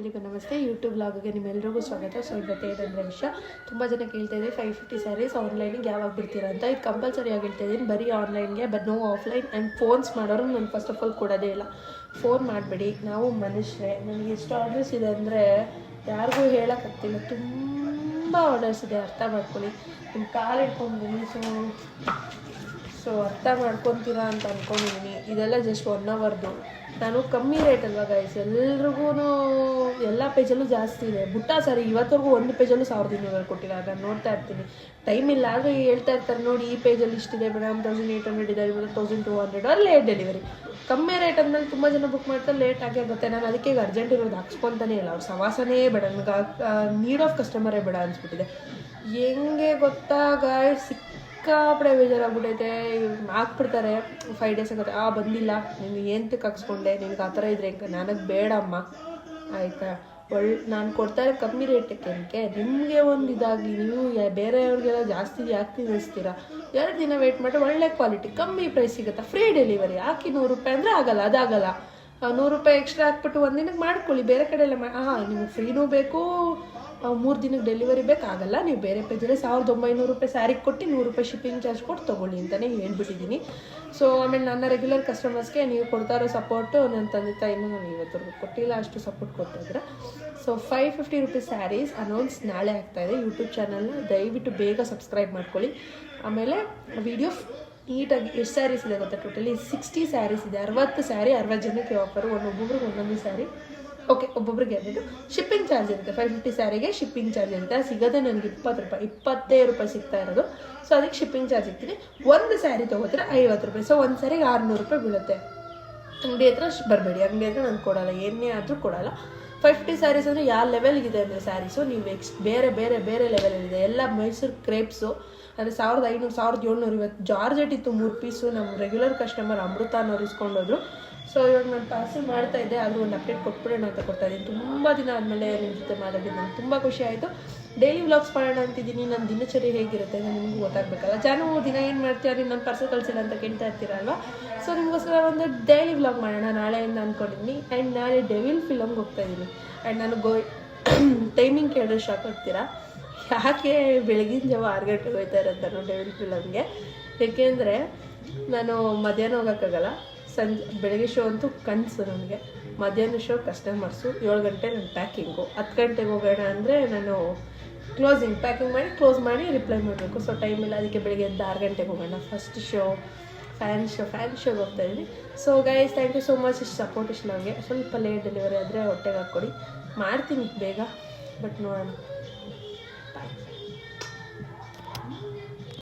ಎಲ್ಲಿಗೂ ನಮಸ್ತೆ. ಯೂಟ್ಯೂಬ್ ವ್ಲಾಗ್ಗೆ ನಿಮ್ಮೆಲ್ಲರಿಗೂ ಸ್ವಾಗತ. ಸೊ ಇವತ್ತು ಏನಂದರೆ ವಿಷಯ, ತುಂಬ ಜನ ಕೇಳ್ತಾ ಇದ್ದೀವಿ 550 ಸ್ಯಾರೀಸ್ ಆನ್ಲೈನಿಗೆ ಯಾವಾಗ ಬಿಡ್ತೀರಾ ಅಂತ. ಇದು ಕಂಪಲ್ಸರಿಯಾಗಿ ಹೇಳ್ತಾ ಇದ್ದೀನಿ, ಬರೀ ಆನ್ಲೈನ್ಗೆ but no offline. And phones ಮಾಡೋರು ನಾನು ಫಸ್ಟ್ ಆಫ್ ಆಲ್ ಕೊಡೋದೇ ಇಲ್ಲ. ಫೋನ್ ಮಾಡಬೇಡಿ, ನಾವು ಮನುಷ್ಯರೇ. ನನಗೆ ಎಷ್ಟು ಆರ್ಡರ್ಸ್ ಇದೆ ಅಂದರೆ ಯಾರಿಗೂ ಹೇಳೋಕ್ಕಾಗ್ತಿಲ್ಲ, ತುಂಬ ಆರ್ಡರ್ಸ್ ಇದೆ, ಅರ್ಥ ಮಾಡ್ಕೊಳ್ಳಿ. ನಿಮ್ಮ ಕಾಲು ಇಟ್ಕೊಂಡಿದ್ದೀನಿ. ಸೊ ಅರ್ಥ ಮಾಡ್ಕೊತೀರಾ ಅಂತ ಅಂದ್ಕೊಂಡಿದ್ದೀನಿ. ಇದೆಲ್ಲ ಜಸ್ಟ್ 1 ಅವರ್ದು. ನಾನು ಕಮ್ಮಿ ರೇಟ್ ಅಲ್ವಾ ಗೈಸ್, ಎಲ್ರಿಗೂ ಎಲ್ಲ ಪೇಜಲ್ಲೂ ಜಾಸ್ತಿ ಇದೆ. ಬುಟ್ಟ ಸರಿ ಇವತ್ತವರೆಗೂ ಒಂದು ಪೇಜಲ್ಲೂ 1200 ಕೊಟ್ಟಿಲ್ಲ. ನಾನು ನೋಡ್ತಾ ಇರ್ತೀನಿ, ಟೈಮ್ ಇಲ್ಲ ಆದರೆ ಹೇಳ್ತಾ ಇರ್ತಾರೆ ನೋಡಿ, ಈ ಪೇಜಲ್ಲಿ ಇಷ್ಟಿದೆ ಮೇಡಮ್, 1800 ಇದೆ, 1200 ಅವ್ರು ಲೇಟ್ ಡೆಲಿವರಿ. ಕಮ್ಮಿ ರೇಟ್ ಅಂದಮೇಲೆ ತುಂಬ ಜನ ಬುಕ್ ಮಾಡ್ತಾರೆ, ಲೇಟ್ ಆಗೇ ಆಗುತ್ತೆ. ನಾನು ಅದಕ್ಕೆ ಈಗ ಅರ್ಜೆಂಟ್ ಇರೋದು ಹಾಕ್ಸ್ಕೊತಾನೇ ಇಲ್ಲ. ಅವ್ರು ಸವಾಸನೇ ಬೇಡ, ನನಗೆ ನೀಡ್ ಆಫ್ ಕಸ್ಟಮರೇ ಬೇಡ ಅನಿಸ್ಬಿಟ್ಟಿದೆ. ಹೆಂಗೆ ಗೊತ್ತಾ ಗಾಯ್ಸ್, ಸಿಕ್ಕಾಪಡೆ ಬೇಜಾರಾಗ್ಬಿಟ್ಟೈತೆ. ಹಾಕ್ಬಿಡ್ತಾರೆ 5 ಡೇಸ್ ಆಗುತ್ತೆ, ಬಂದಿಲ್ಲ, ನೀನು ಎಂತಕ್ಕೆ ಹಾಕ್ಸ್ಕೊಂಡೆ, ನಿನಗೆ ಆ ಥರ ಇದ್ರೆ ಹೆಂಗೆ, ನನಗೆ ಬೇಡಮ್ಮ ಆಯಿತಾ. ನಾನು ಕೊಡ್ತಾರೆ ಕಮ್ಮಿ ರೇಟಕ್ಕೆ ಏನಕ್ಕೆ, ನಿಮಗೆ ಒಂದು ಇದಾಗಲಿ. ನೀವು ಬೇರೆಯವ್ರಿಗೆಲ್ಲ ಜಾಸ್ತಿ ಯಾಕೆ ನಿಲ್ಲಿಸ್ತೀರಾ? 2 ದಿನ ವೆಯ್ಟ್ ಮಾಡಿ, ಒಳ್ಳೆ ಕ್ವಾಲಿಟಿ ಕಮ್ಮಿ ಪ್ರೈಸ್ ಸಿಗುತ್ತಾ, ಫ್ರೀ ಡೆಲಿವರಿ. ಹಾಕಿ 100 ರೂಪಾಯಿ ಅಂದರೆ ಆಗಲ್ಲ, ಅದಾಗಲ್ಲ. 100 ರೂಪಾಯಿ ಎಕ್ಸ್ಟ್ರಾ ಹಾಕ್ಬಿಟ್ಟು ಒಂದಿನಕ್ಕೆ ಮಾಡ್ಕೊಳ್ಳಿ. ಬೇರೆ ಕಡೆ ಎಲ್ಲ ನಿಮಗೆ ಫ್ರೀನೂ ಬೇಕು, 3 ದಿನಕ್ಕೆ ಡೆಲಿವರಿ ಬೇಕಾಗಲ್ಲ. ನೀವು ಬೇರೆ ಪೇಜಲ್ಲಿ 1900 ರೂಪಾಯಿ ಸ್ಯಾರಿಗೆ ಕೊಟ್ಟು 100 ರೂಪಾಯಿ ಶಿಪ್ಪಿಂಗ್ ಚಾರ್ಜ್ ಕೊಟ್ಟು ತೊಗೊಳ್ಳಿ ಅಂತಲೇ ಹೇಳ್ಬಿಟ್ಟಿದ್ದೀನಿ. ಸೊ ಆಮೇಲೆ ನನ್ನ ರೆಗ್ಯುಲರ್ ಕಸ್ಟಮರ್ಸ್ಗೆ ನೀವು ಕೊಡ್ತಾ ಇರೋ ಸಪೋರ್ಟು ನನ್ನ ತಂದೆ ತಾಯಿನೂ ನಾನು ಇವತ್ತರೆಗೂ ಕೊಟ್ಟಿಲ್ಲ, ಅಷ್ಟು ಸಪೋರ್ಟ್ ಕೊಡ್ತಾಯಿದ್ರೆ. ಸೊ 550 ರೂಪೀಸ್ ಸ್ಯಾರೀಸ್ ಅನೌನ್ಸ್ ನಾಳೆ ಆಗ್ತಾಯಿದೆ. ಯೂಟ್ಯೂಬ್ ಚಾನಲ್ನ ದಯವಿಟ್ಟು ಬೇಗ ಸಬ್ಸ್ಕ್ರೈಬ್ ಮಾಡ್ಕೊಳ್ಳಿ. ಆಮೇಲೆ ವಿಡಿಯೋ ನೀಟಾಗಿ ಎಷ್ಟು ಸ್ಯಾರೀಸ್ ಇದೆ ಗೊತ್ತಾ, ಟೋಟಲಿ 60 ಸ್ಯಾರೀಸ್ ಇದೆ. 60 ಸ್ಯಾರಿ 60 ಜನಕ್ಕೆ ಆಫರು, ಒಬ್ಬೊಬ್ರಿಗೆ ಒಂದೊಂದು ಸ್ಯಾರಿ. ಓಕೆ, ಒಬ್ಬೊಬ್ರಿಗೆ ಎರಡು. ಶಿಪ್ಪಿಂಗ್ ಚಾರ್ಜ್ ಇರುತ್ತೆ, 550 ಸ್ಯಾರಿಗೆ ಶಿಪ್ಪಿಂಗ್ ಚಾರ್ಜ್ ಇರುತ್ತೆ. ಸಿಗೋದೇ ನನಗೆ 20 ರೂಪಾಯಿ, 25 ರೂಪಾಯಿ ಸಿಗ್ತಾ ಇರೋದು. ಸೊ ಅದಕ್ಕೆ ಶಿಪ್ಪಿಂಗ್ ಚಾರ್ಜ್ ಇರ್ತೀನಿ. ಒಂದು ಸ್ಯಾರಿ ತೊಗೋತೀರ 50 ರೂಪಾಯಿ. ಸೊ ಒಂದು ಸ್ಯಾರಿಗೆ 600 ರೂಪಾಯಿ ಬೀಳುತ್ತೆ. ಅಂಗಡಿ ಹತ್ರ ಬರಬೇಡಿ, ಅಂಗಡಿ ಹತ್ರ ನಾನು ಕೊಡೋಲ್ಲ, ಏನೇ ಆದರೂ ಕೊಡೋಲ್ಲ. 550 ಸ್ಯಾರೀಸ್ ಅಂದರೆ ಯಾವ ಲೆವೆಲ್ಗಿದೆ ಅಂದರೆ ಸ್ಯಾರೀಸು, ನೀವು ಬೇರೆ ಬೇರೆ ಬೇರೆ ಲೆವೆಲಲ್ಲಿದೆ. ಎಲ್ಲ ಮೈಸೂರು ಕ್ರೇಪ್ಸು ಅಂದರೆ 1500 1700. ಇವತ್ತು ಜಾರ್ಜೆಟ್ ಇತ್ತು 3 ಪೀಸು. ನಮ್ಮ ರೆಗ್ಯುಲರ್ ಕಸ್ಟಮರ್ ಅಮೃತ ಅನ್ನೋರು ಇಸ್ಕೊಂಡೋದ್ರು. ಸೊ ಇವಾಗ ನಾನು ಪಾರ್ಸಲ್ ಮಾಡ್ತಾ ಇದ್ದೆ, ಆದರೂ ಒಂದು ಅಪ್ಡೇಟ್ ಕೊಟ್ಬಿಡೋಣ ಅಂತ ಕೊಡ್ತಾ ಇದ್ದೀನಿ. ತುಂಬ ದಿನ ಆದಮೇಲೆ ನಿಮ್ಮ ಜೊತೆ ಮಾತಾಡಿದ್ದು ನನಗೆ ತುಂಬ ಖುಷಿ ಆಯಿತು. ಡೈಲಿ ವ್ಲಾಗ್ಸ್ ಮಾಡೋಣ ಅಂತಿದ್ದೀನಿ. ನನ್ನ ದಿನಚರಿ ಹೇಗಿರುತ್ತೆ ಅಂತ ನಿಮಗೂ ಗೊತ್ತಾಗಬೇಕಲ್ಲ. ಜಾನು ದಿನ ಏನು ಮಾಡ್ತೀರಿ, ನಾನು ಪಾರ್ಸಲ್ ಕಳಿಸಿಲ್ಲ ಅಂತ ಕೇಳ್ತಾ ಇರ್ತೀರಲ್ವ. ಸೊ ನಿಮಗೋಸ್ಕರ ಒಂದು ಡೈಲಿ ವ್ಲಾಗ್ ಮಾಡೋಣ ನಾಳೆಯಿಂದ ಅಂದ್ಕೊಂಡಿದ್ದೀನಿ. ಆ್ಯಂಡ್ ನಾಳೆ ಡೆವಿಲ್ ಫಿಲಮ್ಗೆ ಹೋಗ್ತಾಯಿದ್ದೀನಿ. ಆ್ಯಂಡ್ ನಾನು ಟೈಮಿಂಗ್ ಕೇಳಿದ್ರೆ ಶಾಕ್ ಆಗ್ತೀರಾ, ಯಾಕೆ ಬೆಳಗಿನ ಜಾವ 6 ಗಂಟೆಗೆ ಹೋಗ್ತಾ ಇರೋಂಥ ಡೆವಿಲ್ ಫಿಲಮ್ಗೆ. ಏಕೆಂದರೆ ನಾನು ಮಧ್ಯಾಹ್ನ ಹೋಗೋಕ್ಕಾಗಲ್ಲ, ಬೆಳಗ್ಗೆ ಶೋ ಅಂತೂ ಕನಸು ನನಗೆ. ಮಧ್ಯಾಹ್ನ ಶೋ ಕಸ್ಟಮರ್ಸು, 7 ಗಂಟೆ ನನ್ನ ಪ್ಯಾಕಿಂಗು. 10 ಗಂಟೆಗೆ ಹೋಗೋಣ ಅಂದರೆ ನಾನು ಪ್ಯಾಕಿಂಗ್ ಮಾಡಿ ಕ್ಲೋಸ್ ಮಾಡಿ ರಿಪ್ಲೈ ಮಾಡಬೇಕು. ಸೊ ಟೈಮ್ ಇಲ್ಲ, ಅದಕ್ಕೆ ಬೆಳಗ್ಗೆ ಎದ್ದು 6 ಗಂಟೆಗೆ ಹೋಗೋಣ. ಫಸ್ಟ್ ಶೋ ಫ್ಯಾನ್ ಶೋಗೆ ಹೋಗ್ತಾಯಿದ್ದೀನಿ. So guys, thank you so much. ಇಷ್ಟು ಸಪೋರ್ಟ್, ಇಷ್ಟು ನಮಗೆ. ಸ್ವಲ್ಪ ಲೇಟ್ ಡೆಲಿವರಿ ಆದರೆ ಹೊಟ್ಟೆಗೆ ಹಾಕ್ಕೊಡಿ, ಮಾಡ್ತೀನಿ ಬೇಗ, ಬಟ್ ನೋಡೋಣ. ಬಾಯ್.